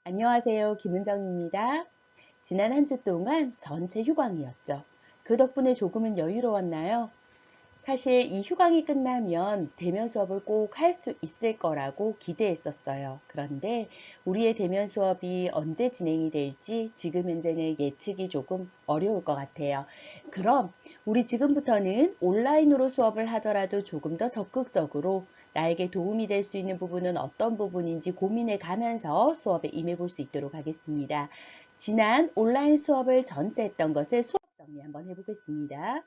안녕하세요. 김은정입니다. 지난 한 주 동안 전체 휴강이었죠. 그 덕분에 조금은 여유로웠나요? 사실 이 휴강이 끝나면 대면 수업을 꼭 할 수 있을 거라고 기대했었어요. 그런데 우리의 대면 수업이 언제 진행이 될지 지금 현재는 예측이 조금 어려울 것 같아요. 그럼 우리 지금부터는 온라인으로 수업을 하더라도 조금 더 적극적으로 나에게 도움이 될 수 있는 부분은 어떤 부분인지 고민해 가면서 수업에 임해 볼 수 있도록 하겠습니다. 지난 온라인 수업을 전제했던 것을 수업 정리 한번 해보겠습니다.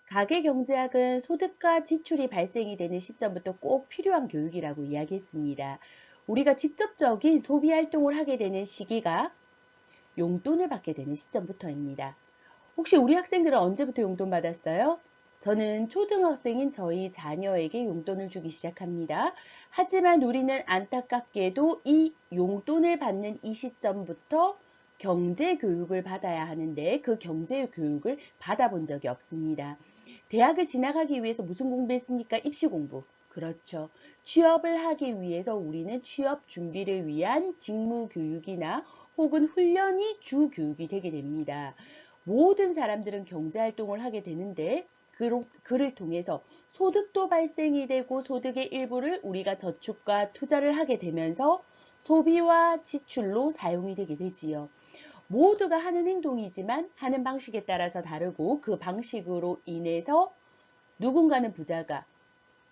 가계경제학은 소득과 지출이 발생이 되는 시점부터 꼭 필요한 교육이라고 이야기했습니다. 우리가 직접적인 소비 활동을 하게 되는 시기가 용돈을 받게 되는 시점부터입니다. 혹시 우리 학생들은 언제부터 용돈 받았어요? 저는 초등학생인 저희 자녀에게 용돈을 주기 시작합니다. 하지만 우리는 안타깝게도 이 용돈을 받는 이 시점부터 경제 교육을 받아야 하는데 그 경제 교육을 받아본 적이 없습니다. 대학을 진학하기 위해서 무슨 공부했습니까? 입시 공부. 그렇죠. 취업을 하기 위해서 우리는 취업 준비를 위한 직무 교육이나 혹은 훈련이 주 교육이 되게 됩니다. 모든 사람들은 경제활동을 하게 되는데 그를 통해서 소득도 발생이 되고 소득의 일부를 우리가 저축과 투자를 하게 되면서 소비와 지출로 사용이 되게 되지요. 모두가 하는 행동이지만 하는 방식에 따라서 다르고 그 방식으로 인해서 누군가는 부자가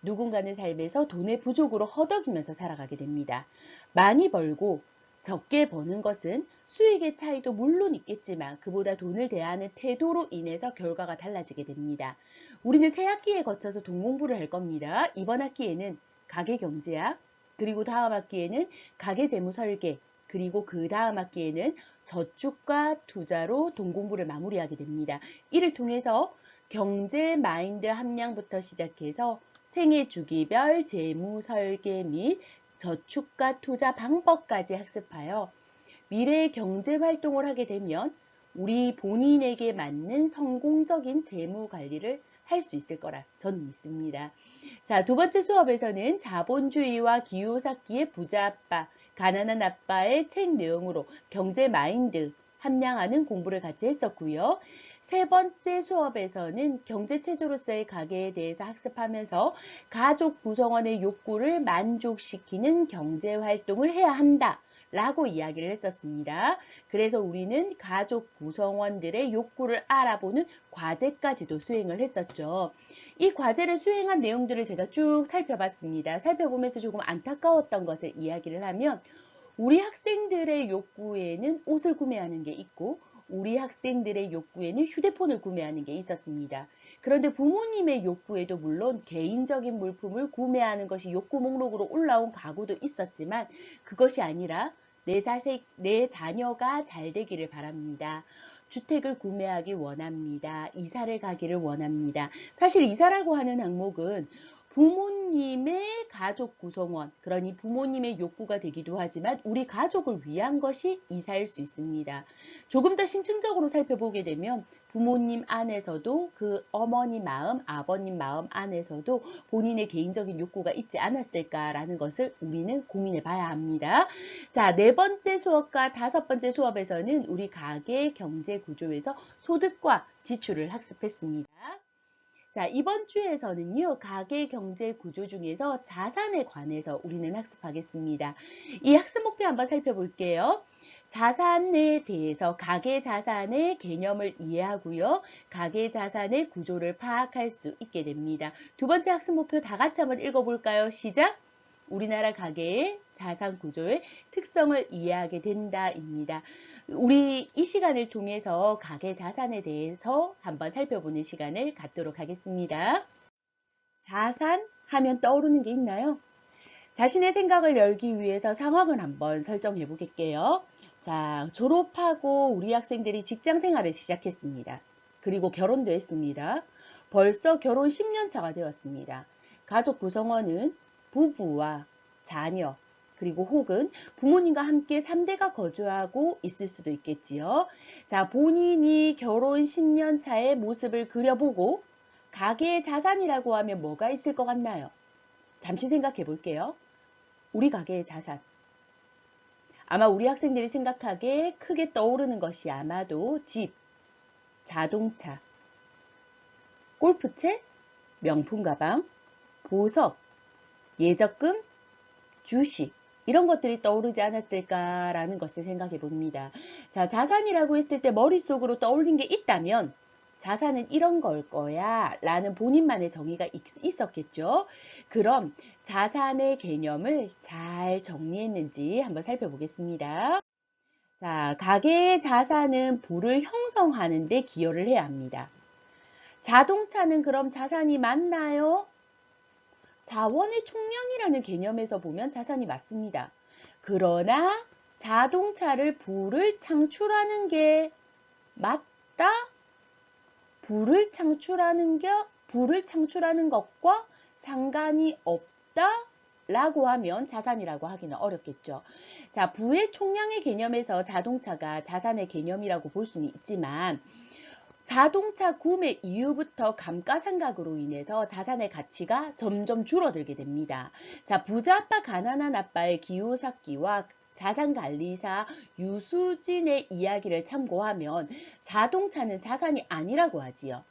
누군가는 삶에서 돈의 부족으로 허덕이면서 살아가게 됩니다. 많이 벌고 적게 버는 것은 수익의 차이도 물론 있겠지만 그보다 돈을 대하는 태도로 인해서 결과가 달라지게 됩니다. 우리는 새 학기에 거쳐서 돈 공부를 할 겁니다. 이번 학기에는 가계경제학, 그리고 다음 학기에는 가계재무설계, 그리고 그 다음 학기에는 저축과 투자로 돈 공부를 마무리하게 됩니다. 이를 통해서 경제 마인드 함량부터 시작해서 생애 주기별 재무 설계 및 저축과 투자 방법까지 학습하여 미래의 경제 활동을 하게 되면 우리 본인에게 맞는 성공적인 재무 관리를 할 수 있을 거라 저는 믿습니다. 자, 두 번째 수업에서는 자본주의와 기요사키의 부자 아빠, 가난한 아빠의 책 내용으로 경제 마인드 함량하는 공부를 같이 했었고요. 세 번째 수업에서는 경제체조로서의 가계에 대해서 학습하면서 가족 구성원의 욕구를 만족시키는 경제활동을 해야 한다. 라고 이야기를 했었습니다. 그래서 우리는 가족 구성원들의 욕구를 알아보는 과제까지도 수행을 했었죠. 이 과제를 수행한 내용들을 제가 쭉 살펴봤습니다. 살펴보면서 조금 안타까웠던 것을 이야기를 하면 우리 학생들의 욕구에는 옷을 구매하는 게 있고 우리 학생들의 욕구에는 휴대폰을 구매하는 게 있었습니다. 그런데 부모님의 욕구에도 물론 개인적인 물품을 구매하는 것이 욕구 목록으로 올라온 가구도 있었지만 그것이 아니라 내 자녀가 잘 되기를 바랍니다. 주택을 구매하기 원합니다. 이사를 가기를 원합니다. 사실 이사라고 하는 항목은 부모님의 가족 구성원, 그러니 부모님의 욕구가 되기도 하지만 우리 가족을 위한 것이 이사일 수 있습니다. 조금 더 심층적으로 살펴보게 되면 부모님 안에서도 그 어머니 마음, 아버님 마음 안에서도 본인의 개인적인 욕구가 있지 않았을까라는 것을 우리는 고민해 봐야 합니다. 자, 네 번째 수업과 다섯 번째 수업에서는 우리 가계 경제 구조에서 소득과 지출을 학습했습니다. 자, 이번 주에서는요, 가계 경제 구조 중에서 자산에 관해서 우리는 학습하겠습니다. 이 학습 목표 한번 살펴볼게요. 자산에 대해서 가계 자산의 개념을 이해하고요. 가계 자산의 구조를 파악할 수 있게 됩니다. 두 번째 학습 목표 다 같이 한번 읽어볼까요? 시작! 우리나라 가계의 자산 구조의 특성을 이해하게 된다입니다. 우리 이 시간을 통해서 가계 자산에 대해서 한번 살펴보는 시간을 갖도록 하겠습니다. 자산 하면 떠오르는 게 있나요? 자신의 생각을 열기 위해서 상황을 한번 설정해 보겠게요. 자, 졸업하고 우리 학생들이 직장 생활을 시작했습니다. 그리고 결혼도 했습니다. 벌써 결혼 10년 차가 되었습니다. 가족 구성원은 부부와 자녀, 그리고 혹은 부모님과 함께 3대가 거주하고 있을 수도 있겠지요. 자, 본인이 결혼 10년 차의 모습을 그려보고 가계의 자산이라고 하면 뭐가 있을 것 같나요? 잠시 생각해 볼게요. 우리 가계의 자산. 아마 우리 학생들이 생각하기에 크게 떠오르는 것이 아마도 집, 자동차, 골프채, 명품 가방, 보석, 예적금, 주식 이런 것들이 떠오르지 않았을까라는 것을 생각해 봅니다. 자, 자산이라고 했을 때 머릿속으로 떠올린 게 있다면 자산은 이런 걸 거야 라는 본인만의 정의가 있었겠죠. 그럼 자산의 개념을 잘 정리했는지 한번 살펴보겠습니다. 자, 가계의 자산은 부를 형성하는 데 기여를 해야 합니다. 자동차는 그럼 자산이 맞나요? 자원의 총량이라는 개념에서 보면 자산이 맞습니다. 그러나 자동차를 부를 창출하는 게 맞다? 부를 창출하는 것과 상관이 없다? 라고 하면 자산이라고 하기는 어렵겠죠. 자, 부의 총량의 개념에서 자동차가 자산의 개념이라고 볼 수는 있지만 자동차 구매 이후부터 감가상각으로 인해서 자산의 가치가 점점 줄어들게 됩니다. 자, 부자 아빠, 가난한 아빠의 기후삭기와 자산관리사 유수진의 이야기를 참고하면 자동차는 자산이 아니라고 하지요.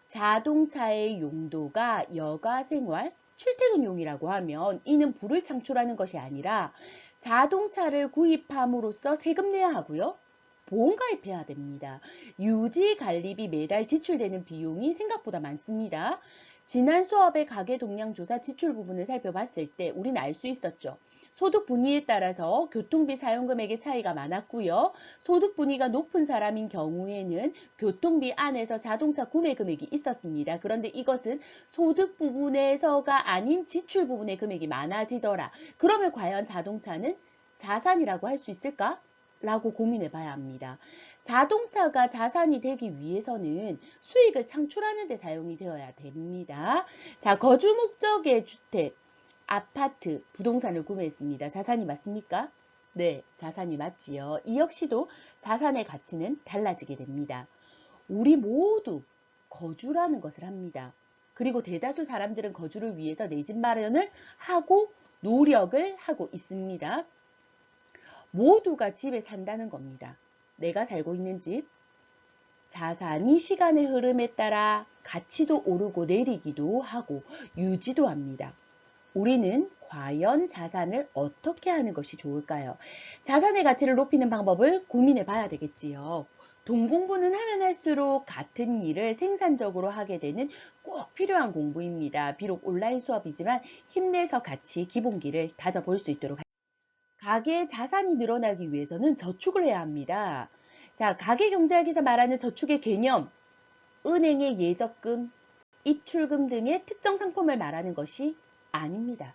자동차의 용도가 여가생활, 출퇴근용이라고 하면 이는 부를 창출하는 것이 아니라 자동차를 구입함으로써 세금 내야 하고요. 보험 가입해야 됩니다. 유지 관리비 매달 지출되는 비용이 생각보다 많습니다. 지난 수업의 가계 동량 조사 지출 부분을 살펴봤을 때 우리는 알 수 있었죠. 소득 분위에 따라서 교통비 사용 금액의 차이가 많았고요. 소득 분위가 높은 사람인 경우에는 교통비 안에서 자동차 구매 금액이 있었습니다. 그런데 이것은 소득 부분에서가 아닌 지출 부분의 금액이 많아지더라. 그러면 과연 자동차는 자산이라고 할 수 있을까? 라고 고민해 봐야 합니다. 자동차가 자산이 되기 위해서는 수익을 창출하는 데 사용이 되어야 됩니다. 자, 거주 목적의 주택, 아파트, 부동산을 구매했습니다. 자산이 맞습니까? 네, 자산이 맞지요. 이 역시도 자산의 가치는 달라지게 됩니다. 우리 모두 거주라는 것을 합니다. 그리고 대다수 사람들은 거주를 위해서 내 집 마련을 하고 노력을 하고 있습니다. 모두가 집에 산다는 겁니다. 내가 살고 있는 집, 자산이 시간의 흐름에 따라 가치도 오르고 내리기도 하고 유지도 합니다. 우리는 과연 자산을 어떻게 하는 것이 좋을까요? 자산의 가치를 높이는 방법을 고민해 봐야 되겠지요. 돈 공부는 하면 할수록 같은 일을 생산적으로 하게 되는 꼭 필요한 공부입니다. 비록 온라인 수업이지만 힘내서 같이 기본기를 다져볼 수 있도록 가계의 자산이 늘어나기 위해서는 저축을 해야 합니다. 자, 가계경제학에서 말하는 저축의 개념, 은행의 예적금, 입출금 등의 특정 상품을 말하는 것이 아닙니다.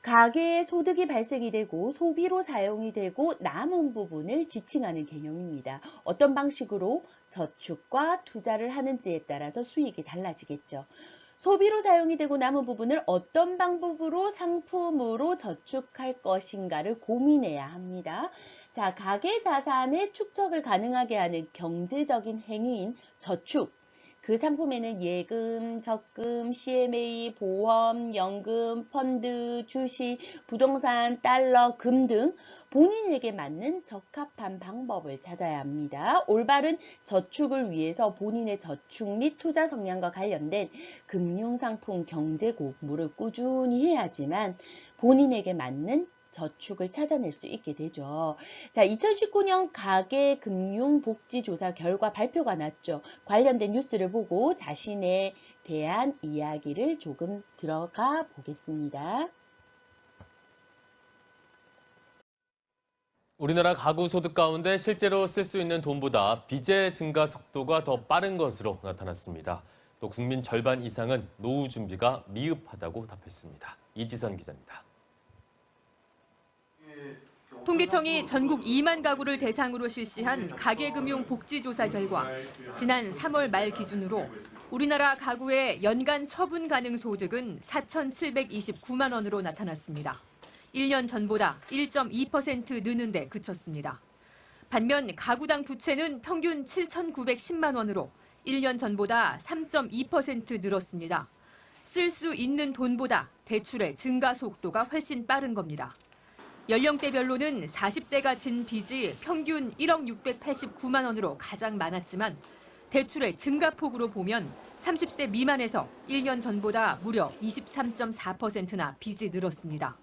가계의 소득이 발생이 되고 소비로 사용이 되고 남은 부분을 지칭하는 개념입니다. 어떤 방식으로 저축과 투자를 하는지에 따라서 수익이 달라지겠죠. 소비로 사용이 되고 남은 부분을 어떤 방법으로 상품으로 저축할 것인가를 고민해야 합니다. 자, 가계 자산의 축적을 가능하게 하는 경제적인 행위인 저축. 그 상품에는 예금, 적금, CMA, 보험, 연금, 펀드, 주식, 부동산, 달러, 금 등 본인에게 맞는 적합한 방법을 찾아야 합니다. 올바른 저축을 위해서 본인의 저축 및 투자 성향과 관련된 금융상품 경제 공부를 꾸준히 해야지만 본인에게 맞는 저축을 찾아낼 수 있게 되죠. 자, 2019년 가계금융복지조사 결과 발표가 났죠. 관련된 뉴스를 보고 자신에 대한 이야기를 조금 들어가 보겠습니다. 우리나라 가구 소득 가운데 실제로 쓸 수 있는 돈보다 빚의 증가 속도가 더 빠른 것으로 나타났습니다. 또 국민 절반 이상은 노후 준비가 미흡하다고 답했습니다. 이지선 기자입니다. 통계청이 전국 2만 가구를 대상으로 실시한 가계금융복지조사 결과 지난 3월 말 기준으로 우리나라 가구의 연간 처분 가능 소득은 4,729만 원으로 나타났습니다. 1년 전보다 1.2% 느는 데 그쳤습니다. 반면 가구당 부채는 평균 7,910만 원으로 1년 전보다 3.2% 늘었습니다. 쓸 수 있는 돈보다 대출의 증가 속도가 훨씬 빠른 겁니다. 연령대별로는 40대가 진 빚이 평균 1억 689만 원으로 가장 많았지만 대출의 증가폭으로 보면 30세 미만에서 1년 전보다 무려 23.4%나 빚이 늘었습니다.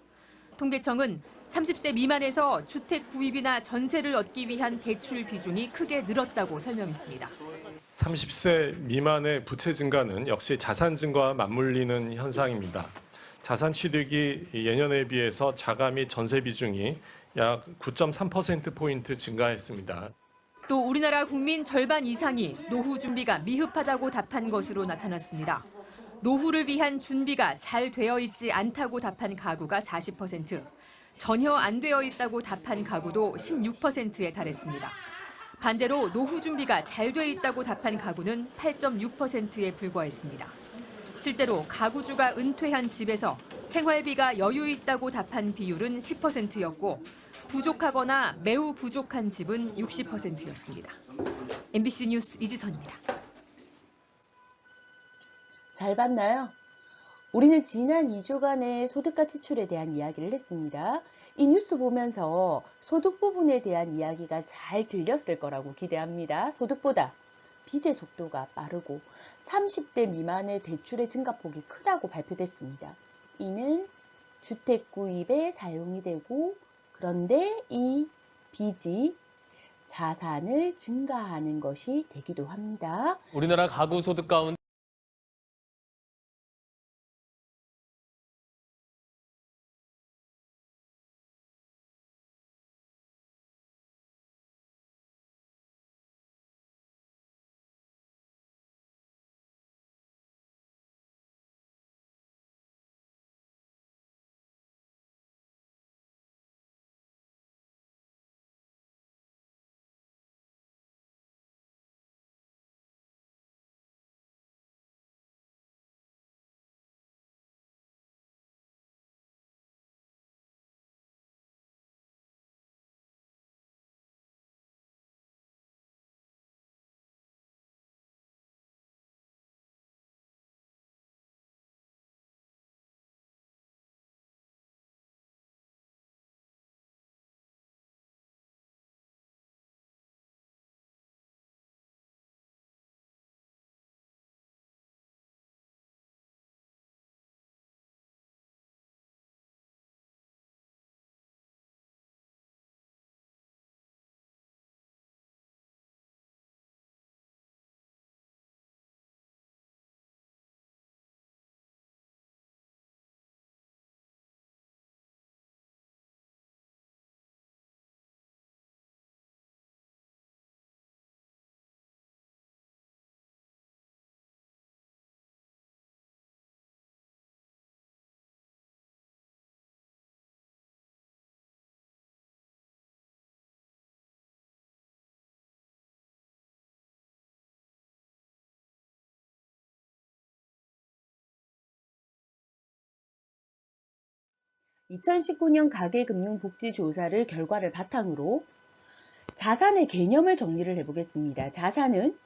통계청은 30세 미만에서 주택 구입이나 전세를 얻기 위한 대출 비중이 크게 늘었다고 설명했습니다. 30세 미만의 부채 증가는 역시 자산 증가와 맞물리는 현상입니다. 자산 취득이 예년에 비해서 자가 및 전세 비중이 약 9.3%포인트 증가했습니다. 또 우리나라 국민 절반 이상이 노후 준비가 미흡하다고 답한 것으로 나타났습니다. 노후를 위한 준비가 잘 되어 있지 않다고 답한 가구가 40%, 전혀 안 되어 있다고 답한 가구도 16%에 달했습니다. 반대로 노후 준비가 잘 돼 있다고 답한 가구는 8.6%에 불과했습니다. 실제로 가구주가 은퇴한 집에서 생활비가 여유 있다고 답한 비율은 10%였고 부족하거나 매우 부족한 집은 60%였습니다. MBC 뉴스 이지선입니다. 잘 봤나요? 우리는 지난 2주간의 소득과 지출에 대한 이야기를 했습니다. 이 뉴스 보면서 소득 부분에 대한 이야기가 잘 들렸을 거라고 기대합니다. 소득보다 빚의 속도가 빠르고 30대 미만의 대출의 증가폭이 크다고 발표됐습니다. 이는 주택 구입에 사용이 되고 그런데 이 빚이 자산을 증가하는 것이 되기도 합니다. 우리나라 가구 소득 가운데 (2019년) 가계금융복지조사를 결과를 바탕으로 자산의 개념을 정리를 해보겠습니다. 자산은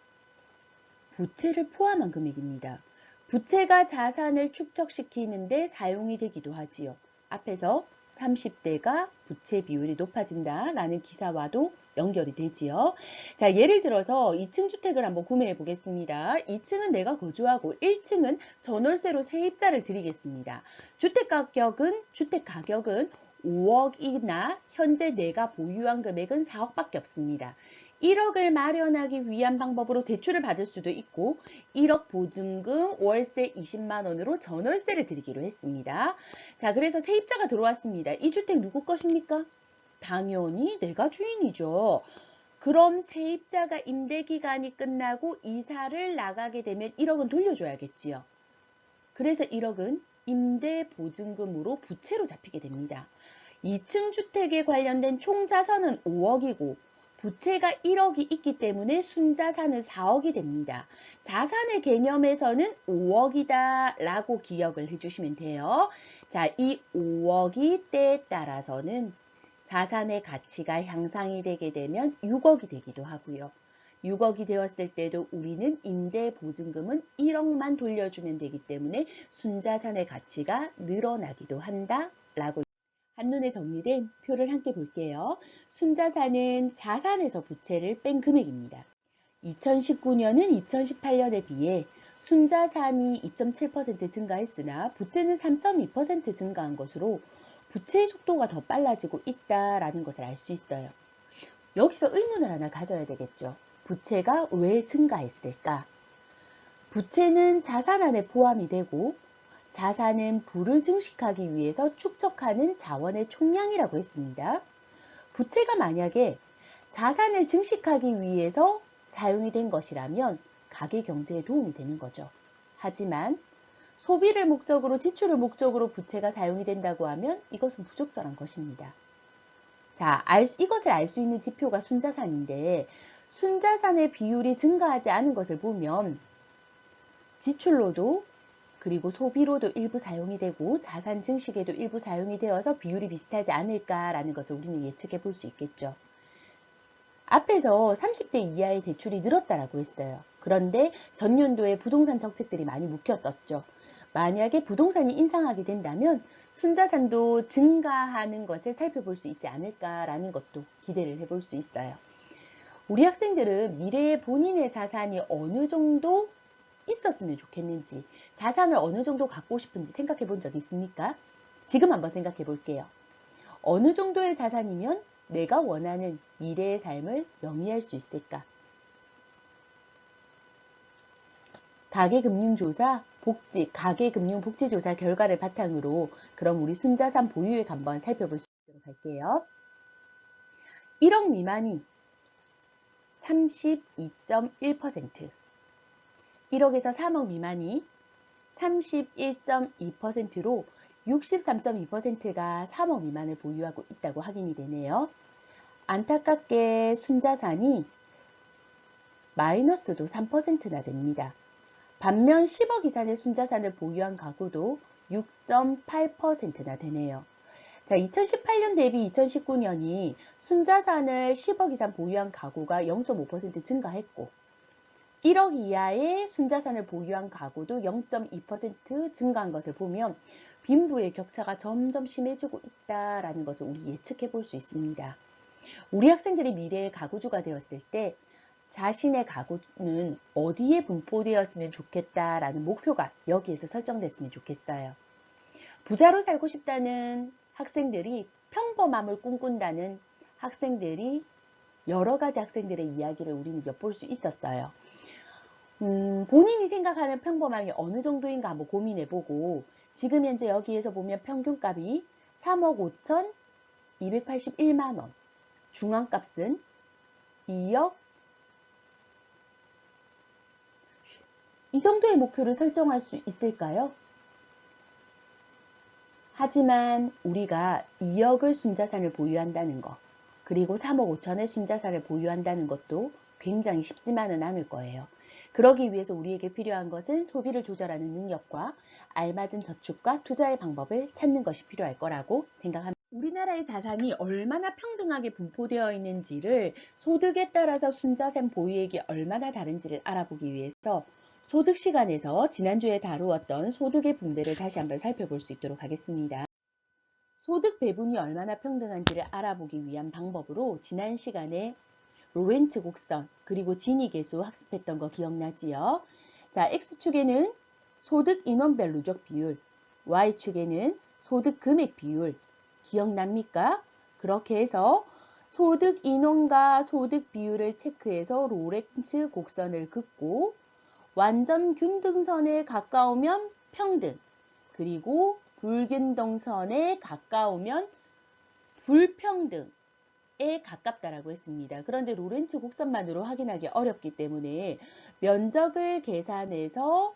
부채를 포함한 금액입니다. 부채가 자산을 축적시키는데 사용이 되기도 하지요. 앞에서 30대가 부채 비율이 높아진다라는 기사와도 연결이 되지요. 자, 예를 들어서 2층 주택을 한번 구매해 보겠습니다. 2층은 내가 거주하고 1층은 전월세로 세입자를 드리겠습니다. 주택 가격은 5억이나 현재 내가 보유한 금액은 4억밖에 없습니다. 1억을 마련하기 위한 방법으로 대출을 받을 수도 있고 1억 보증금 월세 20만 원으로 전월세를 드리기로 했습니다. 자, 그래서 세입자가 들어왔습니다. 이 주택 누구 것입니까? 당연히 내가 주인이죠. 그럼 세입자가 임대기간이 끝나고 이사를 나가게 되면 1억은 돌려줘야겠지요. 그래서 1억은 임대보증금으로 부채로 잡히게 됩니다. 2층 주택에 관련된 총 자산은 5억이고 부채가 1억이 있기 때문에 순자산은 4억이 됩니다. 자산의 개념에서는 5억이다 라고 기억을 해주시면 돼요. 자, 이 5억이 때에 따라서는 자산의 가치가 향상이 되게 되면 6억이 되기도 하고요. 6억이 되었을 때도 우리는 임대보증금은 1억만 돌려주면 되기 때문에 순자산의 가치가 늘어나기도 한다라고 한눈에 정리된 표를 함께 볼게요. 순자산은 자산에서 부채를 뺀 금액입니다. 2019년은 2018년에 비해 순자산이 2.7% 증가했으나 부채는 3.2% 증가한 것으로 부채의 속도가 더 빨라지고 있다라는 것을 알 수 있어요. 여기서 의문을 하나 가져야 되겠죠. 부채가 왜 증가했을까? 부채는 자산 안에 포함이 되고 자산은 부를 증식하기 위해서 축적하는 자원의 총량이라고 했습니다. 부채가 만약에 자산을 증식하기 위해서 사용이 된 것이라면 가계 경제에 도움이 되는 거죠. 하지만 소비를 목적으로, 지출을 목적으로 부채가 사용이 된다고 하면 이것은 부적절한 것입니다. 자, 이것을 알 수 있는 지표가 순자산인데 순자산의 비율이 증가하지 않은 것을 보면 지출로도 그리고 소비로도 일부 사용이 되고 자산 증식에도 일부 사용이 되어서 비율이 비슷하지 않을까라는 것을 우리는 예측해 볼 수 있겠죠. 앞에서 30대 이하의 대출이 늘었다라고 했어요. 그런데 전년도에 부동산 정책들이 많이 묵혔었죠. 만약에 부동산이 인상하게 된다면 순자산도 증가하는 것을 살펴볼 수 있지 않을까라는 것도 기대를 해볼 수 있어요. 우리 학생들은 미래에 본인의 자산이 어느 정도 있었으면 좋겠는지, 자산을 어느 정도 갖고 싶은지 생각해 본 적 있습니까? 지금 한번 생각해 볼게요. 어느 정도의 자산이면 내가 원하는 미래의 삶을 영위할 수 있을까? 가계금융조사, 가계금융복지조사 결과를 바탕으로 그럼 우리 순자산 보유액 한번 살펴볼 수 있도록 할게요. 1억 미만이 32.1%, 1억에서 3억 미만이 31.2%로 63.2%가 3억 미만을 보유하고 있다고 확인이 되네요. 안타깝게 순자산이 마이너스도 3%나 됩니다. 반면 10억 이상의 순자산을 보유한 가구도 6.8%나 되네요. 자, 2018년 대비 2019년이 순자산을 10억 이상 보유한 가구가 0.5% 증가했고 1억 이하의 순자산을 보유한 가구도 0.2% 증가한 것을 보면 빈부의 격차가 점점 심해지고 있다는 것을 우리 예측해 볼 수 있습니다. 우리 학생들이 미래의 가구주가 되었을 때 자신의 가구는 어디에 분포되었으면 좋겠다라는 목표가 여기에서 설정됐으면 좋겠어요. 부자로 살고 싶다는 학생들이, 평범함을 꿈꾼다는 학생들이, 여러 가지 학생들의 이야기를 우리는 엿볼 수 있었어요. 본인이 생각하는 평범함이 어느 정도인가 한번 고민해보고 지금 현재 여기에서 보면 평균값이 3억 5천 281만 원, 중앙값은 2억, 이 정도의 목표를 설정할 수 있을까요? 하지만 우리가 2억을 순자산을 보유한다는 것, 그리고 3억 5천의 순자산을 보유한다는 것도 굉장히 쉽지만은 않을 거예요. 그러기 위해서 우리에게 필요한 것은 소비를 조절하는 능력과 알맞은 저축과 투자의 방법을 찾는 것이 필요할 거라고 생각합니다. 우리나라의 자산이 얼마나 평등하게 분포되어 있는지를, 소득에 따라서 순자산 보유액이 얼마나 다른지를 알아보기 위해서 소득 시간에서 지난주에 다루었던 소득의 분배를 다시 한번 살펴볼 수 있도록 하겠습니다. 소득 배분이 얼마나 평등한지를 알아보기 위한 방법으로 지난 시간에 로렌츠 곡선 그리고 지니계수 학습했던 거 기억나지요? 자, X축에는 소득 인원별 누적 비율, Y축에는 소득 금액 비율 기억납니까? 그렇게 해서 소득 인원과 소득 비율을 체크해서 로렌츠 곡선을 긋고 완전 균등선에 가까우면 평등, 그리고 불균등선에 가까우면 불평등에 가깝다라고 했습니다. 그런데 로렌츠 곡선만으로 확인하기 어렵기 때문에 면적을 계산해서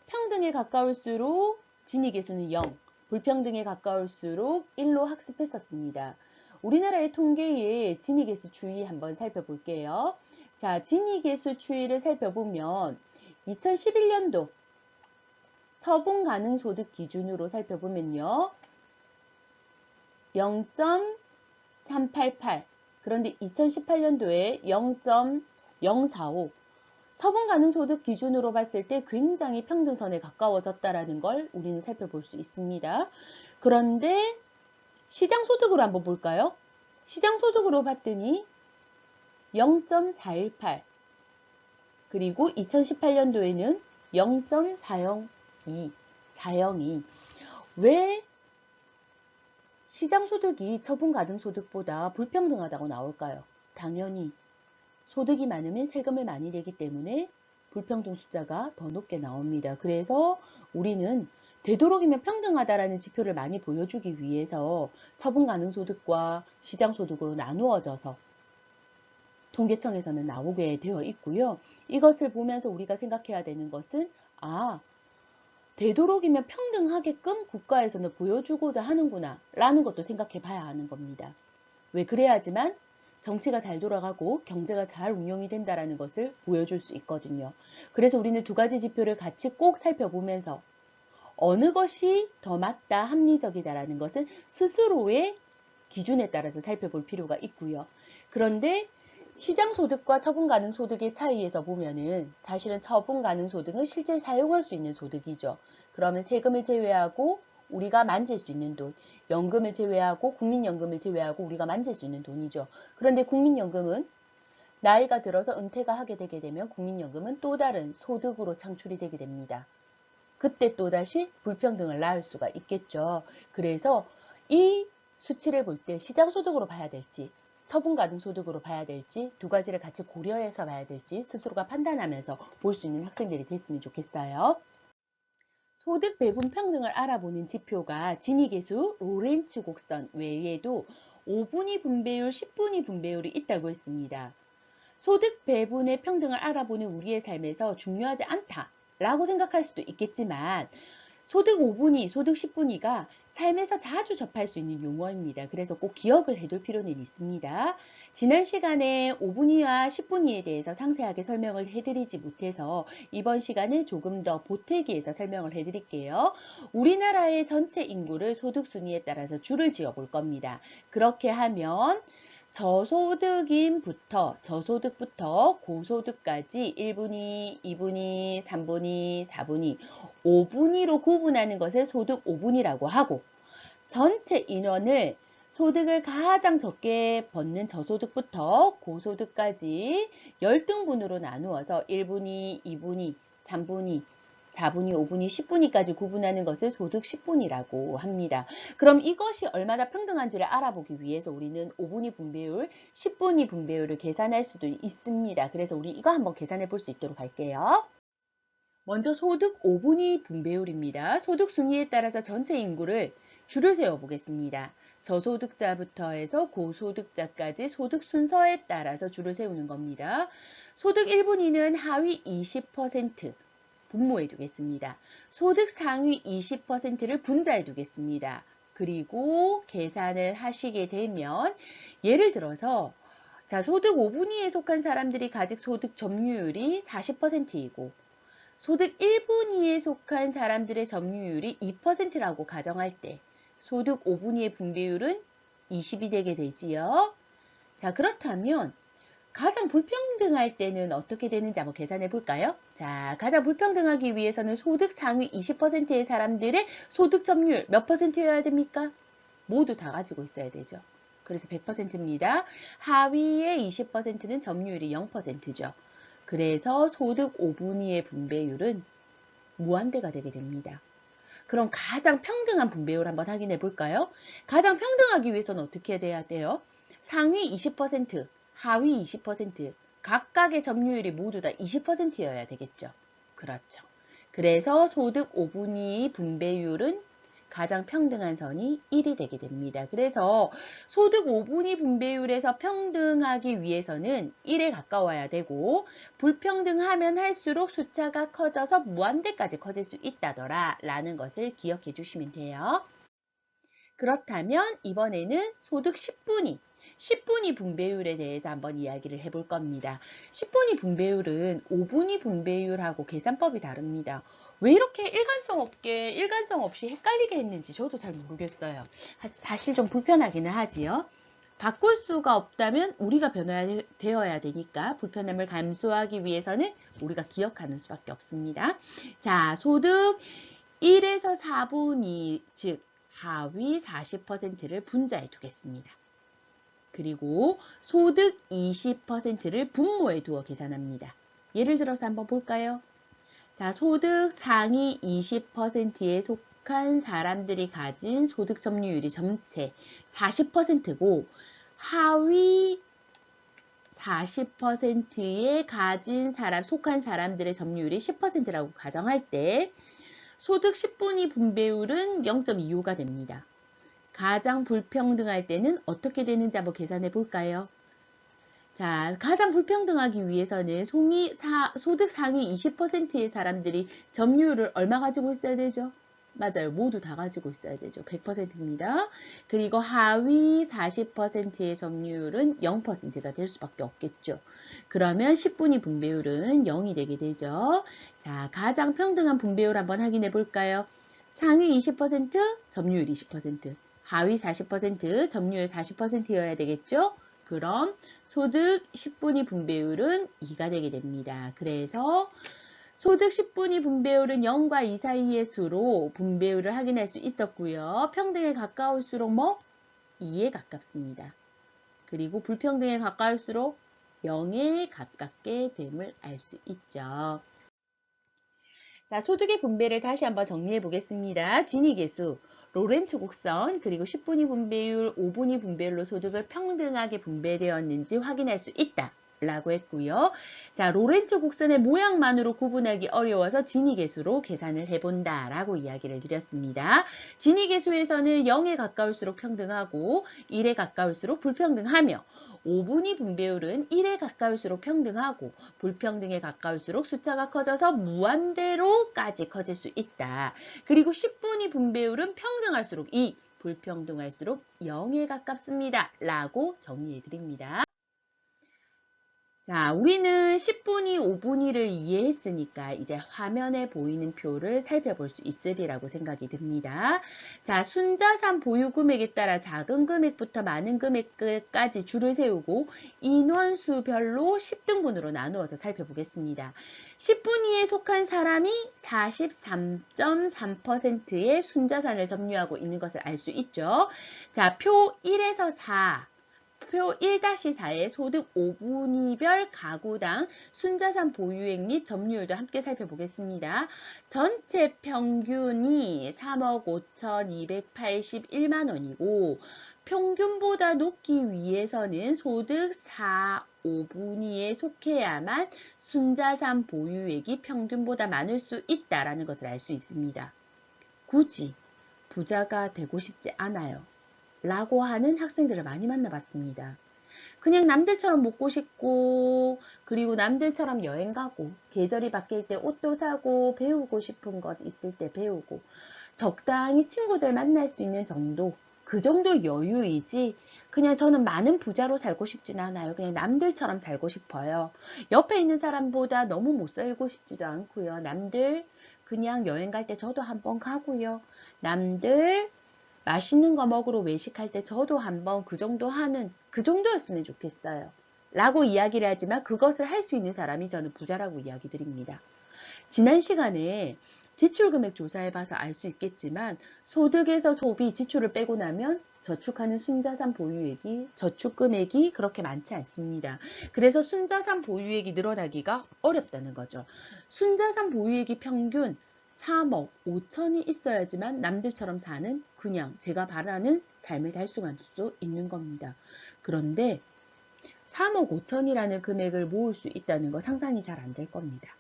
평등에 가까울수록 지니계수는 0, 불평등에 가까울수록 1로 학습했었습니다. 우리나라의 통계의 지니계수 추이 한번 살펴볼게요. 자, 지니계수 추이를 살펴보면 2011년도 처분 가능 소득 기준으로 살펴보면요. 0.388, 그런데 2018년도에 0.045, 처분 가능 소득 기준으로 봤을 때 굉장히 평등선에 가까워졌다라는 걸 우리는 살펴볼 수 있습니다. 그런데 시장소득으로 한번 볼까요? 시장소득으로 봤더니 0.418, 그리고 2018년도에는 0.402, 402. 왜 시장소득이 처분가등소득보다 불평등하다고 나올까요? 당연히 소득이 많으면 세금을 많이 내기 때문에 불평등 숫자가 더 높게 나옵니다. 그래서 우리는 되도록이면 평등하다라는 지표를 많이 보여주기 위해서 처분가능소득과 시장소득으로 나누어져서 통계청에서는 나오게 되어 있고요. 이것을 보면서 우리가 생각해야 되는 것은 되도록이면 평등하게끔 국가에서는 보여주고자 하는구나 라는 것도 생각해 봐야 하는 겁니다. 왜 그래야지만 정치가 잘 돌아가고 경제가 잘 운영이 된다는 것을 보여줄 수 있거든요. 그래서 우리는 두 가지 지표를 같이 꼭 살펴보면서 어느 것이 더 맞다, 합리적이다라는 것은 스스로의 기준에 따라서 살펴볼 필요가 있고요. 그런데 시장소득과 처분가능소득의 차이에서 보면은 사실은 처분가능소득은 실제 사용할 수 있는 소득이죠. 그러면 세금을 제외하고 우리가 만질 수 있는 돈, 연금을 제외하고 국민연금을 제외하고 우리가 만질 수 있는 돈이죠. 그런데 국민연금은 나이가 들어서 은퇴가 하게 되게 되면 국민연금은 또 다른 소득으로 창출이 되게 됩니다. 그때 또다시 불평등을 낳을 수가 있겠죠. 그래서 이 수치를 볼 때 시장소득으로 봐야 될지 처분가등소득으로 봐야 될지 두 가지를 같이 고려해서 봐야 될지 스스로가 판단하면서 볼 수 있는 학생들이 됐으면 좋겠어요. 소득 배분 평등을 알아보는 지표가 지니계수, 로렌츠 곡선 외에도 5분위 분배율, 10분위 분배율이 있다고 했습니다. 소득 배분의 평등을 알아보는 우리의 삶에서 중요하지 않다라고 생각할 수도 있겠지만 소득 5분위, 소득 10분위가 삶에서 자주 접할 수 있는 용어입니다. 그래서 꼭 기억을 해둘 필요는 있습니다. 지난 시간에 5분위와 10분위에 대해서 상세하게 설명을 해드리지 못해서 이번 시간에 조금 더 보태기해서 설명을 해드릴게요. 우리나라의 전체 인구를 소득 순위에 따라서 줄을 지어 볼 겁니다. 그렇게 하면 저소득부터 고소득까지 1분위, 2분위, 3분위, 4분위, 5분위로 구분하는 것을 소득 5분위라고 하고 전체 인원을 소득을 가장 적게 받는 저소득부터 고소득까지 열등분으로 나누어서 1분위, 2분위, 3분위, 4분위, 5분위, 10분위까지 구분하는 것을 소득 10분위라고 합니다. 그럼 이것이 얼마나 평등한지를 알아보기 위해서 우리는 5분위 분배율, 10분위 분배율을 계산할 수도 있습니다. 그래서 우리 이거 한번 계산해 볼 수 있도록 할게요. 먼저 소득 5분위 분배율입니다. 소득 순위에 따라서 전체 인구를 줄을 세워 보겠습니다. 저소득자부터 해서 고소득자까지 소득 순서에 따라서 줄을 세우는 겁니다. 소득 1분위는 하위 20% 분모해 두겠습니다. 소득 상위 20%를 분자해 두겠습니다. 그리고 계산을 하시게 되면 예를 들어서 소득 5분위에 속한 사람들이 가진 소득 점유율이 40%이고 소득 1분위에 속한 사람들의 점유율이 2%라고 가정할 때 소득 5분위의 분배율은 20이 되게 되지요. 그렇다면 가장 불평등할 때는 어떻게 되는지 한번 계산해 볼까요? 가장 불평등하기 위해서는 소득 상위 20%의 사람들의 소득 점유율 몇 %여야 됩니까? 모두 다 가지고 있어야 되죠. 그래서 100%입니다. 하위의 20%는 점유율이 0%죠. 그래서 소득 5분위의 분배율은 무한대가 되게 됩니다. 그럼 가장 평등한 분배율 한번 확인해 볼까요? 가장 평등하기 위해서는 어떻게 돼야 돼요? 상위 20%, 하위 20%, 각각의 점유율이 모두 다 20%여야 되겠죠. 그렇죠. 그래서 소득 5분위 분배율은 가장 평등한 선이 1이 되게 됩니다. 그래서 소득 5분위 분배율에서 평등하기 위해서는 1에 가까워야 되고 불평등하면 할수록 숫자가 커져서 무한대까지 커질 수 있다더라 라는 것을 기억해 주시면 돼요. 그렇다면 이번에는 소득 10분위 분배율에 대해서 한번 이야기를 해볼 겁니다. 10분위 분배율은 5분위 분배율하고 계산법이 다릅니다. 왜 이렇게 일관성 없이 헷갈리게 했는지 저도 잘 모르겠어요. 사실 좀 불편하기는 하지요. 바꿀 수가 없다면 우리가 변화되어야 되니까 불편함을 감수하기 위해서는 우리가 기억하는 수밖에 없습니다. 소득 1에서 4분위, 즉 하위 40%를 분자에 두겠습니다. 그리고 소득 20%를 분모에 두어 계산합니다. 예를 들어서 한번 볼까요? 자, 소득 상위 20%에 속한 사람들이 가진 소득 점유율이 전체 40%고 하위 40%에 가진 속한 사람들의 점유율이 10%라고 가정할 때 소득 10분위 분배율은 0.25가 됩니다. 가장 불평등할 때는 어떻게 되는지 한번 계산해 볼까요? 자, 가장 불평등하기 위해서는 소득 상위 20%의 사람들이 점유율을 얼마 가지고 있어야 되죠? 맞아요. 모두 다 가지고 있어야 되죠. 100%입니다. 그리고 하위 40%의 점유율은 0%가 될 수밖에 없겠죠. 그러면 10분위 분배율은 0이 되게 되죠. 자, 가장 평등한 분배율 한번 확인해 볼까요? 상위 20%, 점유율 20%, 하위 40%, 점유율 40%여야 되겠죠? 그럼 소득 10분위 분배율은 2가 되게 됩니다. 그래서 소득 10분위 분배율은 0과 2 사이의 수로 분배율을 확인할 수 있었고요. 평등에 가까울수록 2에 가깝습니다. 그리고 불평등에 가까울수록 0에 가깝게 됨을 알 수 있죠. 자, 소득의 분배를 다시 한번 정리해 보겠습니다. 지니계수, 로렌츠 곡선, 그리고 10분위 분배율, 5분위 분배율로 소득을 평등하게 분배되었는지 확인할 수 있다. 라고 했고요. 자, 로렌츠 곡선의 모양만으로 구분하기 어려워서 지니계수로 계산을 해본다 라고 이야기를 드렸습니다. 지니계수에서는 0에 가까울수록 평등하고 1에 가까울수록 불평등하며 5분위 분배율은 1에 가까울수록 평등하고 불평등에 가까울수록 숫자가 커져서 무한대로까지 커질 수 있다. 그리고 10분위 분배율은 평등할수록 2, 불평등할수록 0에 가깝습니다. 라고 정리해 드립니다. 자, 우리는 10분위, 5분위를 이해했으니까 이제 화면에 보이는 표를 살펴볼 수 있으리라고 생각이 듭니다. 자, 순자산 보유 금액에 따라 작은 금액부터 많은 금액까지 줄을 세우고 인원수별로 10등분으로 나누어서 살펴보겠습니다. 10분위에 속한 사람이 43.3%의 순자산을 점유하고 있는 것을 알 수 있죠. 자, 표 1에서 4. 표 1-4의 소득 5분위별 가구당 순자산 보유액 및 점유율도 함께 살펴보겠습니다. 전체 평균이 3억 5,281만 원이고 평균보다 높기 위해서는 소득 4, 5분위에 속해야만 순자산 보유액이 평균보다 많을 수 있다는 것을 알 수 있습니다. 굳이 부자가 되고 싶지 않아요. 라고 하는 학생들을 많이 만나봤습니다. 그냥 남들처럼 먹고 싶고 그리고 남들처럼 여행 가고 계절이 바뀔 때 옷도 사고 배우고 싶은 것 있을 때 배우고 적당히 친구들 만날 수 있는 정도 그 정도 여유이지 그냥 저는 많은 부자로 살고 싶진 않아요. 그냥 남들처럼 살고 싶어요. 옆에 있는 사람보다 너무 못 살고 싶지도 않고요. 남들 그냥 여행 갈 때 저도 한번 가고요. 남들 맛있는 거 먹으러 외식할 때 저도 한번 그 정도였으면 좋겠어요. 라고 이야기를 하지만 그것을 할 수 있는 사람이 저는 부자라고 이야기 드립니다. 지난 시간에 지출금액 조사해봐서 알 수 있겠지만 소득에서 소비, 지출을 빼고 나면 저축하는 순자산 보유액이 저축금액이 그렇게 많지 않습니다. 그래서 순자산 보유액이 늘어나기가 어렵다는 거죠. 순자산 보유액이 평균 3억 5천이 있어야지만 남들처럼 사는 그냥 제가 바라는 삶을 달성할 수 있는 겁니다. 그런데 3억 5천이라는 금액을 모을 수 있다는 거 상상이 잘 안 될 겁니다.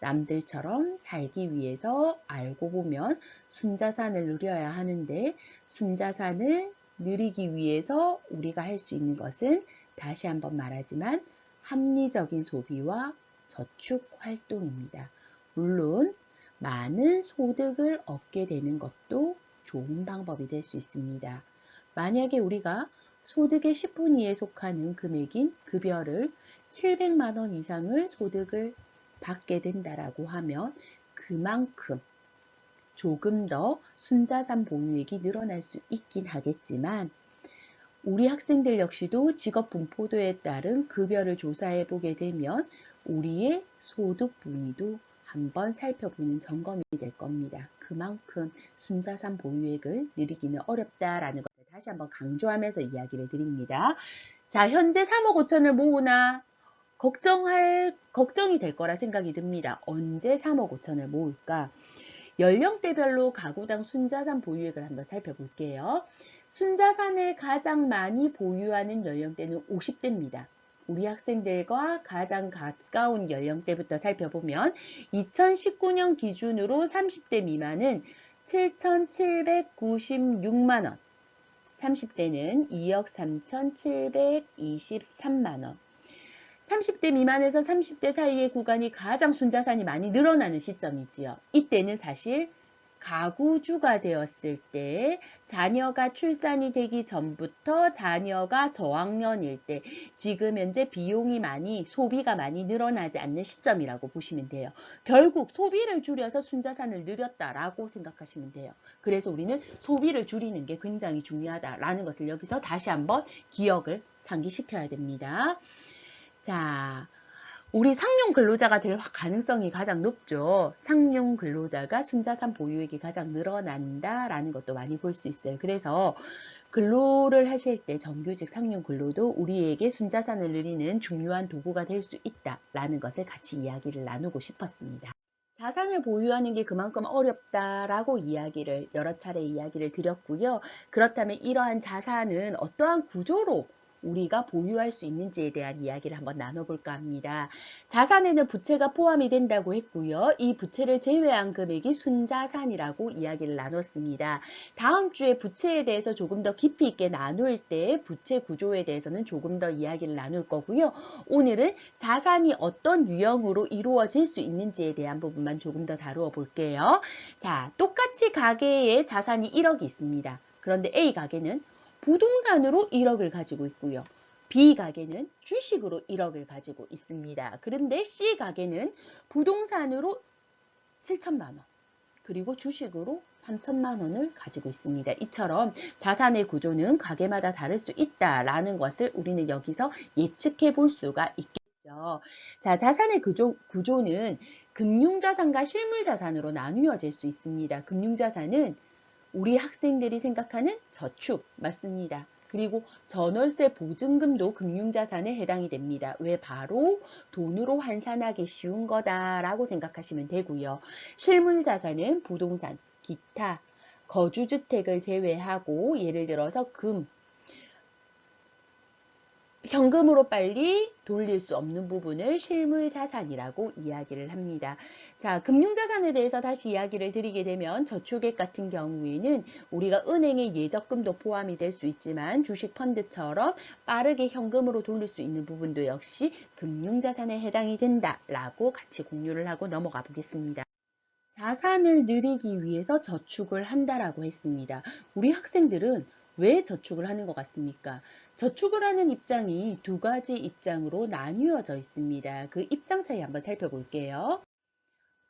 남들처럼 살기 위해서 알고 보면 순자산을 누려야 하는데 순자산을 누리기 위해서 우리가 할 수 있는 것은 다시 한번 말하지만 합리적인 소비와 저축 활동입니다. 물론 많은 소득을 얻게 되는 것도 좋은 방법이 될 수 있습니다. 만약에 우리가 소득의 10분위에 속하는 금액인 급여를 700만 원 이상을 소득을 받게 된다라고 하면 그만큼 조금 더 순자산 보유액이 늘어날 수 있긴 하겠지만 우리 학생들 역시도 직업 분포도에 따른 급여를 조사해 보게 되면 우리의 소득 분위도 한번 살펴보는 점검이 될 겁니다. 그만큼 순자산 보유액을 늘리기는 어렵다라는 것을 다시 한번 강조하면서 이야기를 드립니다. 자, 현재 3억 5천을 모으나 걱정이 될 거라 생각이 듭니다. 언제 3억 5천을 모을까? 연령대별로 가구당 순자산 보유액을 한번 살펴볼게요. 순자산을 가장 많이 보유하는 연령대는 50대입니다. 우리 학생들과 가장 가까운 연령대부터 살펴보면 2019년 기준으로 30대 미만은 7,796만 원, 30대는 2억 3,723만 원, 30대 미만에서 30대 사이의 구간이 가장 순자산이 많이 늘어나는 시점이지요. 이때는 사실 가구주가 되었을 때 자녀가 출산이 되기 전부터 자녀가 저학년일 때 지금 현재 비용이 소비가 많이 늘어나지 않는 시점이라고 보시면 돼요. 결국 소비를 줄여서 순자산을 늘렸다라고 생각하시면 돼요. 그래서 우리는 소비를 줄이는 게 굉장히 중요하다라는 것을 여기서 다시 한번 기억을 상기시켜야 됩니다. 자, 우리 상용 근로자가 될 가능성이 가장 높죠. 상용 근로자가 순자산 보유액이 가장 늘어난다라는 것도 많이 볼 수 있어요. 그래서 근로를 하실 때 정규직 상용 근로도 우리에게 순자산을 늘리는 중요한 도구가 될 수 있다라는 것을 같이 이야기를 나누고 싶었습니다. 자산을 보유하는 게 그만큼 어렵다라고 여러 차례 이야기를 드렸고요. 그렇다면 이러한 자산은 어떠한 구조로 우리가 보유할 수 있는지에 대한 이야기를 한번 나눠볼까 합니다. 자산에는 부채가 포함이 된다고 했고요. 이 부채를 제외한 금액이 순자산이라고 이야기를 나눴습니다. 다음 주에 부채에 대해서 조금 더 깊이 있게 나눌 때 부채 구조에 대해서는 조금 더 이야기를 나눌 거고요. 오늘은 자산이 어떤 유형으로 이루어질 수 있는지에 대한 부분만 조금 더 다루어 볼게요. 자, 똑같이 가계에 자산이 1억이 있습니다. 그런데 A 가계는 부동산으로 1억을 가지고 있고요. B 가게는 주식으로 1억을 가지고 있습니다. 그런데 C 가게는 부동산으로 7천만 원, 그리고 주식으로 3천만 원을 가지고 있습니다. 이처럼 자산의 구조는 가게마다 다를 수 있다라는 것을 우리는 여기서 예측해 볼 수가 있겠죠. 자, 자산의 구조는 금융자산과 실물자산으로 나누어질 수 있습니다. 금융자산은 우리 학생들이 생각하는 저축 맞습니다. 그리고 전월세 보증금도 금융자산에 해당이 됩니다. 왜? 바로 돈으로 환산하기 쉬운 거다라고 생각하시면 되고요. 실물자산은 부동산, 기타, 거주주택을 제외하고 예를 들어서 현금으로 빨리 돌릴 수 없는 부분을 실물자산이라고 이야기를 합니다. 자, 금융자산에 대해서 다시 이야기를 드리게 되면 저축액 같은 경우에는 우리가 은행의 예적금도 포함이 될 수 있지만 주식 펀드처럼 빠르게 현금으로 돌릴 수 있는 부분도 역시 금융자산에 해당이 된다라고 같이 공유를 하고 넘어가 보겠습니다. 자산을 늘리기 위해서 저축을 한다라고 했습니다. 우리 학생들은 왜 저축을 하는 것 같습니까? 저축을 하는 입장이 두 가지 입장으로 나뉘어져 있습니다. 그 입장 차이 한번 살펴볼게요.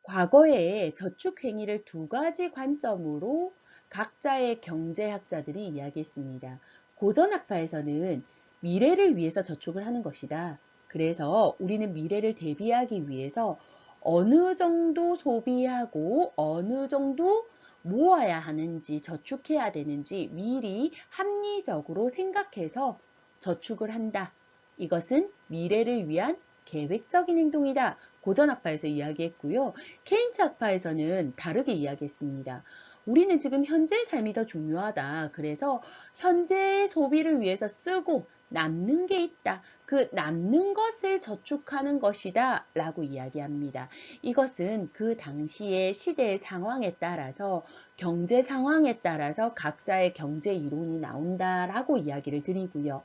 과거에 저축 행위를 두 가지 관점으로 각자의 경제학자들이 이야기했습니다. 고전학파에서는 미래를 위해서 저축을 하는 것이다. 그래서 우리는 미래를 대비하기 위해서 어느 정도 소비하고 어느 정도 모아야 하는지 저축해야 되는지 미리 합리적으로 생각해서 저축을 한다. 이것은 미래를 위한 계획적인 행동이다. 고전학파에서 이야기했고요. 케인츠 학파에서는 다르게 이야기했습니다. 우리는 지금 현재의 삶이 더 중요하다. 그래서 현재의 소비를 위해서 쓰고 남는 게 있다. 그 남는 것을 저축하는 것이다 라고 이야기합니다. 이것은 그 당시의 시대의 상황에 따라서 경제 상황에 따라서 각자의 경제 이론이 나온다라고 이야기를 드리고요.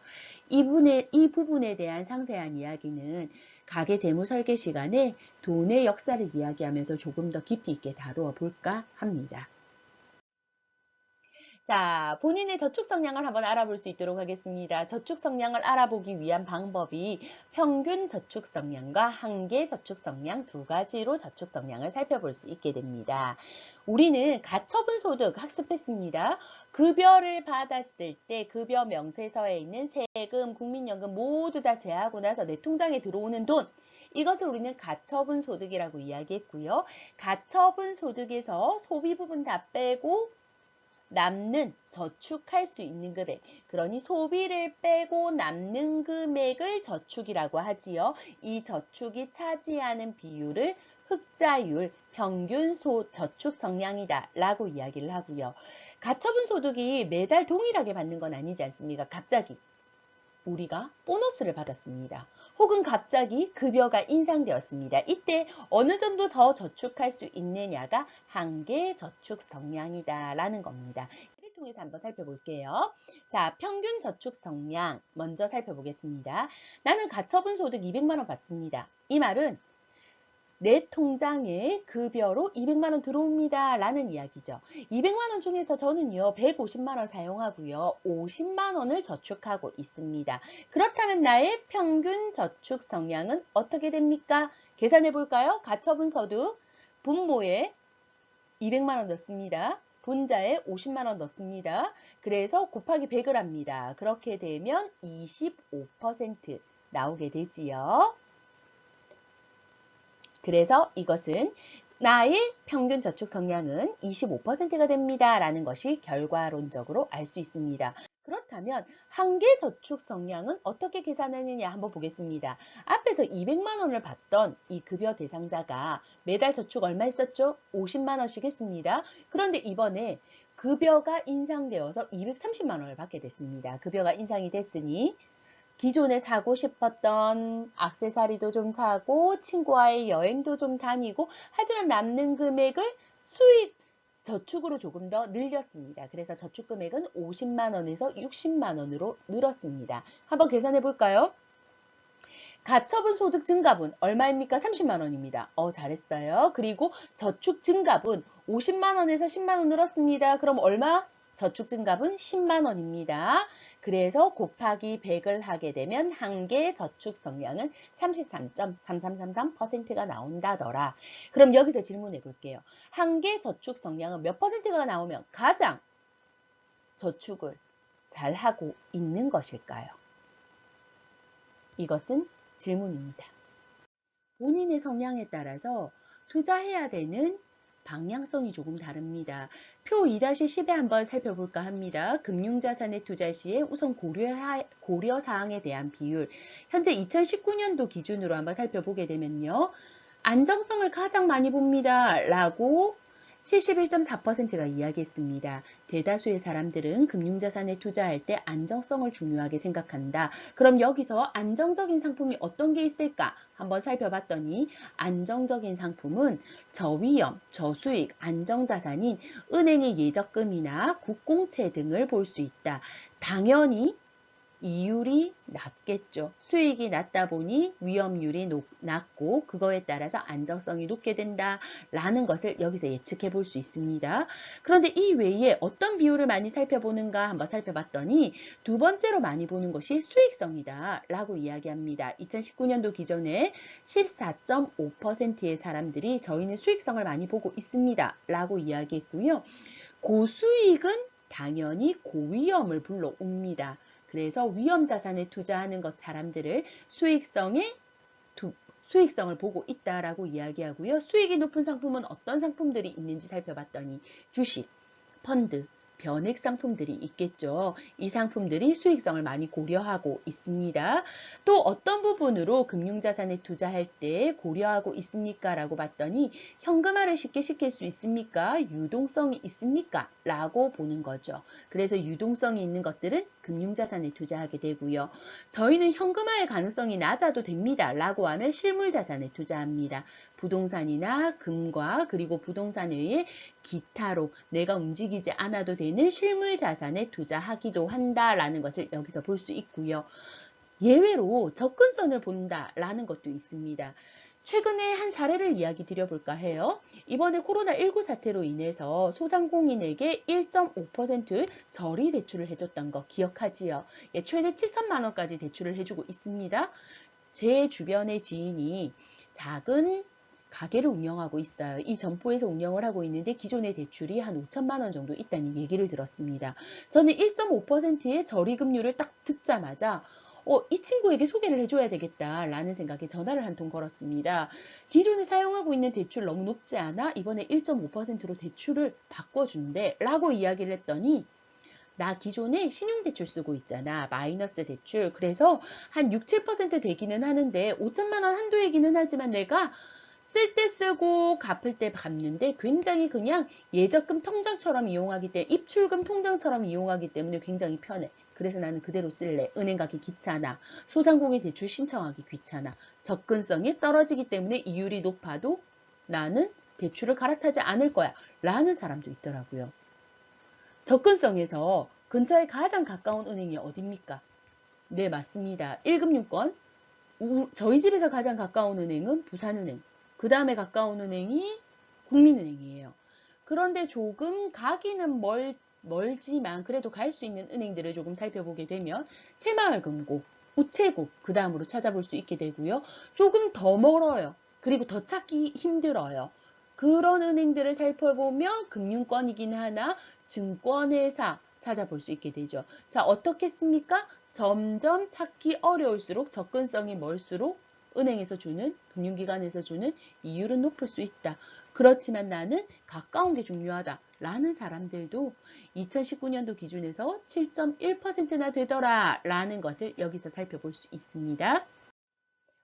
이 부분에 대한 상세한 이야기는 가계 재무 설계 시간에 돈의 역사를 이야기하면서 조금 더 깊이 있게 다루어 볼까 합니다. 자, 본인의 저축 성향을 한번 알아볼 수 있도록 하겠습니다. 저축 성향을 알아보기 위한 방법이 평균 저축 성향과 한계 저축 성향 두 가지로 저축 성향을 살펴볼 수 있게 됩니다. 우리는 가처분 소득 학습했습니다. 급여를 받았을 때 급여 명세서에 있는 세금, 국민연금 모두 다 제하고 나서 내 통장에 들어오는 돈, 이것을 우리는 가처분 소득이라고 이야기했고요. 가처분 소득에서 소비 부분 다 빼고 남는 저축할 수 있는 금액, 그러니 소비를 빼고 남는 금액을 저축이라고 하지요. 이 저축이 차지하는 비율을 흑자율, 평균 저축 성향이다 라고 이야기를 하고요. 가처분 소득이 매달 동일하게 받는 건 아니지 않습니까? 갑자기 우리가 보너스를 받았습니다. 혹은 갑자기 급여가 인상되었습니다. 이때 어느 정도 더 저축할 수 있느냐가 한계 저축 성향이다 라는 겁니다. 이를 통해서 한번 살펴볼게요. 자, 평균 저축 성향 먼저 살펴보겠습니다. 나는 가처분 소득 200만 원 받습니다. 이 말은 내 통장에 급여로 200만 원 들어옵니다 라는 이야기죠. 200만 원 중에서 저는요 150만 원 사용하고요 50만 원을 저축하고 있습니다. 그렇다면 나의 평균 저축 성향은 어떻게 됩니까? 계산해 볼까요? 가처분 소득 분모에 200만 원 넣습니다. 분자에 50만 원 넣습니다. 그래서 곱하기 100을 합니다. 그렇게 되면 25% 나오게 되지요. 그래서 이것은 나의 평균 저축 성향은 25%가 됩니다. 라는 것이 결과론적으로 알 수 있습니다. 그렇다면 한계 저축 성향은 어떻게 계산하느냐 한번 보겠습니다. 앞에서 200만 원을 받던 이 급여 대상자가 매달 저축 얼마 했었죠? 50만 원씩 했습니다. 그런데 이번에 급여가 인상되어서 230만 원을 받게 됐습니다. 급여가 인상이 됐으니 기존에 사고 싶었던 액세서리도 좀 사고 친구와의 여행도 좀 다니고 하지만 남는 금액을 수익 저축으로 조금 더 늘렸습니다. 그래서 저축 금액은 50만 원에서 60만 원으로 늘었습니다. 한번 계산해 볼까요? 가처분 소득 증가분 얼마입니까? 30만 원입니다. 잘했어요. 그리고 저축 증가분 50만 원에서 10만 원 늘었습니다. 그럼 얼마? 저축 증가분 10만 원입니다. 그래서 곱하기 100을 하게 되면 한계 저축 성향은 33.3333%가 나온다더라. 그럼 여기서 질문해 볼게요. 한계 저축 성향은 몇 퍼센트가 나오면 가장 저축을 잘하고 있는 것일까요? 이것은 질문입니다. 본인의 성향에 따라서 투자해야 되는 방향성이 조금 다릅니다. 표 2-10에 한번 살펴볼까 합니다. 금융자산에 투자 시에 우선 고려사항에 대한 비율. 현재 2019년도 기준으로 한번 살펴보게 되면요. 안정성을 가장 많이 봅니다. 라고 71.4%가 이야기했습니다. 대다수의 사람들은 금융자산에 투자할 때 안정성을 중요하게 생각한다. 그럼 여기서 안정적인 상품이 어떤 게 있을까? 한번 살펴봤더니 안정적인 상품은 저위험, 저수익, 안정자산인 은행의 예적금이나 국공채 등을 볼 수 있다. 당연히 이율이 낮겠죠. 수익이 낮다 보니 위험률이 낮고 그거에 따라서 안정성이 높게 된다라는 것을 여기서 예측해 볼 수 있습니다. 그런데 이 외에 어떤 비율을 많이 살펴보는가 한번 살펴봤더니 두 번째로 많이 보는 것이 수익성이다 라고 이야기합니다. 2019년도 기준에 14.5%의 사람들이 저희는 수익성을 많이 보고 있습니다 라고 이야기했고요. 고수익은 당연히 고위험을 불러옵니다. 그래서 위험 자산에 투자하는 것 사람들을 수익성을 보고 있다라고 이야기하고요. 수익이 높은 상품은 어떤 상품들이 있는지 살펴봤더니 주식, 펀드, 변액 상품들이 있겠죠. 이 상품들이 수익성을 많이 고려하고 있습니다. 또 어떤 부분으로 금융자산에 투자할 때 고려하고 있습니까? 라고 봤더니 현금화를 쉽게 시킬 수 있습니까? 유동성이 있습니까? 라고 보는 거죠. 그래서 유동성이 있는 것들은 금융자산에 투자하게 되고요. 저희는 현금화의 가능성이 낮아도 됩니다. 라고 하면 실물자산에 투자합니다. 부동산이나 금과 그리고 부동산 외에 기타로 내가 움직이지 않아도 되는 실물 자산에 투자하기도 한다라는 것을 여기서 볼 수 있고요. 예외로 접근성을 본다라는 것도 있습니다. 최근에 한 사례를 이야기 드려볼까 해요. 이번에 코로나19 사태로 인해서 소상공인에게 1.5% 저리 대출을 해줬던 거 기억하지요? 예, 최대 7천만 원까지 대출을 해주고 있습니다. 제 주변의 지인이 작은 가게를 운영하고 있어요. 이 점포에서 운영을 하고 있는데 기존의 대출이 한 5천만 원 정도 있다는 얘기를 들었습니다. 저는 1.5%의 저리금리를 딱 듣자마자 이 친구에게 소개를 해줘야 되겠다라는 생각에 전화를 한 통 걸었습니다. 기존에 사용하고 있는 대출 너무 높지 않아? 이번에 1.5%로 대출을 바꿔준대 라고 이야기를 했더니 나 기존에 신용대출 쓰고 있잖아. 마이너스 대출. 그래서 한 6, 7% 되기는 하는데 5천만 원 한도이기는 하지만 내가 쓸 때 쓰고 갚을 때 갚는데 굉장히 그냥 예적금 통장처럼 이용하기 때문에 입출금 통장처럼 이용하기 때문에 굉장히 편해. 그래서 나는 그대로 쓸래. 은행 가기 귀찮아. 소상공인 대출 신청하기 귀찮아. 접근성이 떨어지기 때문에 이율이 높아도 나는 대출을 갈아타지 않을 거야. 라는 사람도 있더라고요. 접근성에서 근처에 가장 가까운 은행이 어딥니까? 네, 맞습니다. 1금융권. 저희 집에서 가장 가까운 은행은 부산은행. 그 다음에 가까운 은행이 국민은행이에요. 그런데 조금 가기는 멀지만 그래도 갈 수 있는 은행들을 조금 살펴보게 되면 새마을금고, 우체국 그 다음으로 찾아볼 수 있게 되고요. 조금 더 멀어요. 그리고 더 찾기 힘들어요. 그런 은행들을 살펴보면 금융권이긴 하나 증권회사 찾아볼 수 있게 되죠. 자, 어떻겠습니까? 점점 찾기 어려울수록 접근성이 멀수록 은행에서 주는, 금융기관에서 주는 이율은 높을 수 있다. 그렇지만 나는 가까운 게 중요하다. 라는 사람들도 2019년도 기준에서 7.1%나 되더라. 라는 것을 여기서 살펴볼 수 있습니다.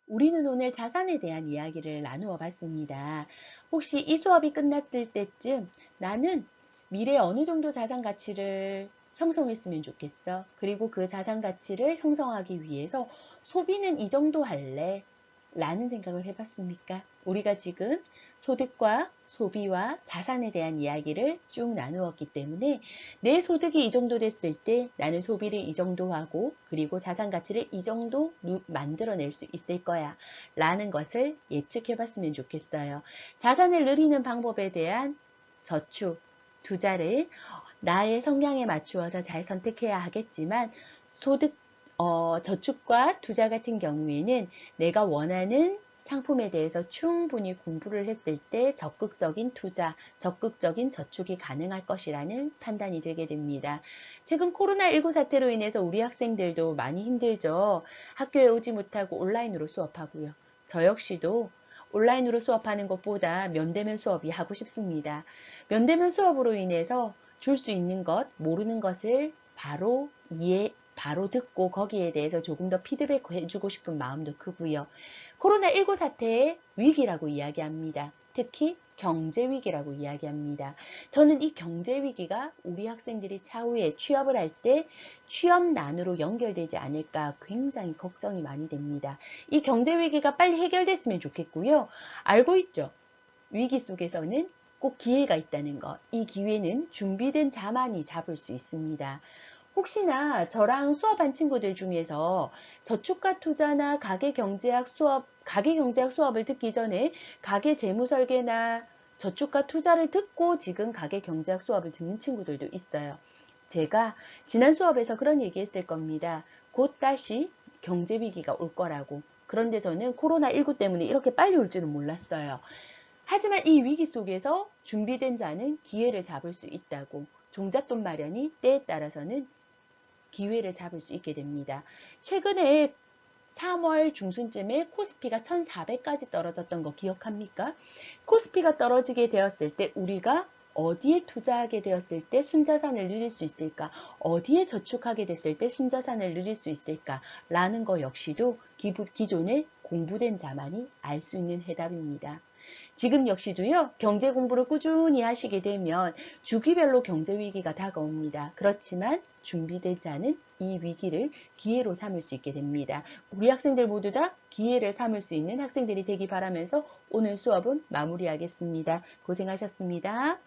우리는 오늘 자산에 대한 이야기를 나누어 봤습니다. 혹시 이 수업이 끝났을 때쯤 나는 미래에 어느 정도 자산 가치를 형성했으면 좋겠어. 그리고 그 자산 가치를 형성하기 위해서 소비는 이 정도 할래. 라는 생각을 해봤습니까? 우리가 지금 소득과 소비와 자산에 대한 이야기를 쭉 나누었기 때문에 내 소득이 이 정도 됐을 때 나는 소비를 이 정도 하고 그리고 자산 가치를 이 정도 만들어낼 수 있을 거야 라는 것을 예측해봤으면 좋겠어요. 자산을 늘리는 방법에 대한 저축, 투자를 나의 성향에 맞추어서 잘 선택해야 하겠지만 저축과 투자 같은 경우에는 내가 원하는 상품에 대해서 충분히 공부를 했을 때 적극적인 투자, 적극적인 저축이 가능할 것이라는 판단이 들게 됩니다. 최근 코로나19 사태로 인해서 우리 학생들도 많이 힘들죠. 학교에 오지 못하고 온라인으로 수업하고요. 저 역시도 온라인으로 수업하는 것보다 면대면 수업이 하고 싶습니다. 면대면 수업으로 인해서 줄 수 있는 것, 모르는 것을 바로 듣고 거기에 대해서 조금 더 피드백 해주고 싶은 마음도 크고요. 코로나19 사태의 위기라고 이야기합니다. 특히 경제 위기라고 이야기합니다. 저는 이 경제 위기가 우리 학생들이 차후에 취업을 할 때 취업난으로 연결되지 않을까 굉장히 걱정이 많이 됩니다. 이 경제 위기가 빨리 해결됐으면 좋겠고요. 알고 있죠? 위기 속에서는 꼭 기회가 있다는 것. 이 기회는 준비된 자만이 잡을 수 있습니다. 혹시나 저랑 수업한 친구들 중에서 저축과 투자나 가계경제학 수업을 듣기 전에 가계재무설계나 저축과 투자를 듣고 지금 가계경제학 수업을 듣는 친구들도 있어요. 제가 지난 수업에서 그런 얘기 했을 겁니다. 곧 다시 경제위기가 올 거라고. 그런데 저는 코로나19 때문에 이렇게 빨리 올 줄은 몰랐어요. 하지만 이 위기 속에서 준비된 자는 기회를 잡을 수 있다고. 종잣돈 마련이 때에 따라서는 기회를 잡을 수 있게 됩니다. 최근에 3월 중순쯤에 코스피가 1400까지 떨어졌던 거 기억합니까? 코스피가 떨어지게 되었을 때 우리가 어디에 투자하게 되었을 때 순자산을 늘릴 수 있을까? 어디에 저축하게 됐을 때 순자산을 늘릴 수 있을까? 라는 거 역시도 기존에 공부된 자만이 알 수 있는 해답입니다. 지금 역시도요, 경제 공부를 꾸준히 하시게 되면 주기별로 경제 위기가 다가옵니다. 그렇지만 준비되지 않은 이 위기를 기회로 삼을 수 있게 됩니다. 우리 학생들 모두 다 기회를 삼을 수 있는 학생들이 되기 바라면서 오늘 수업은 마무리하겠습니다. 고생하셨습니다.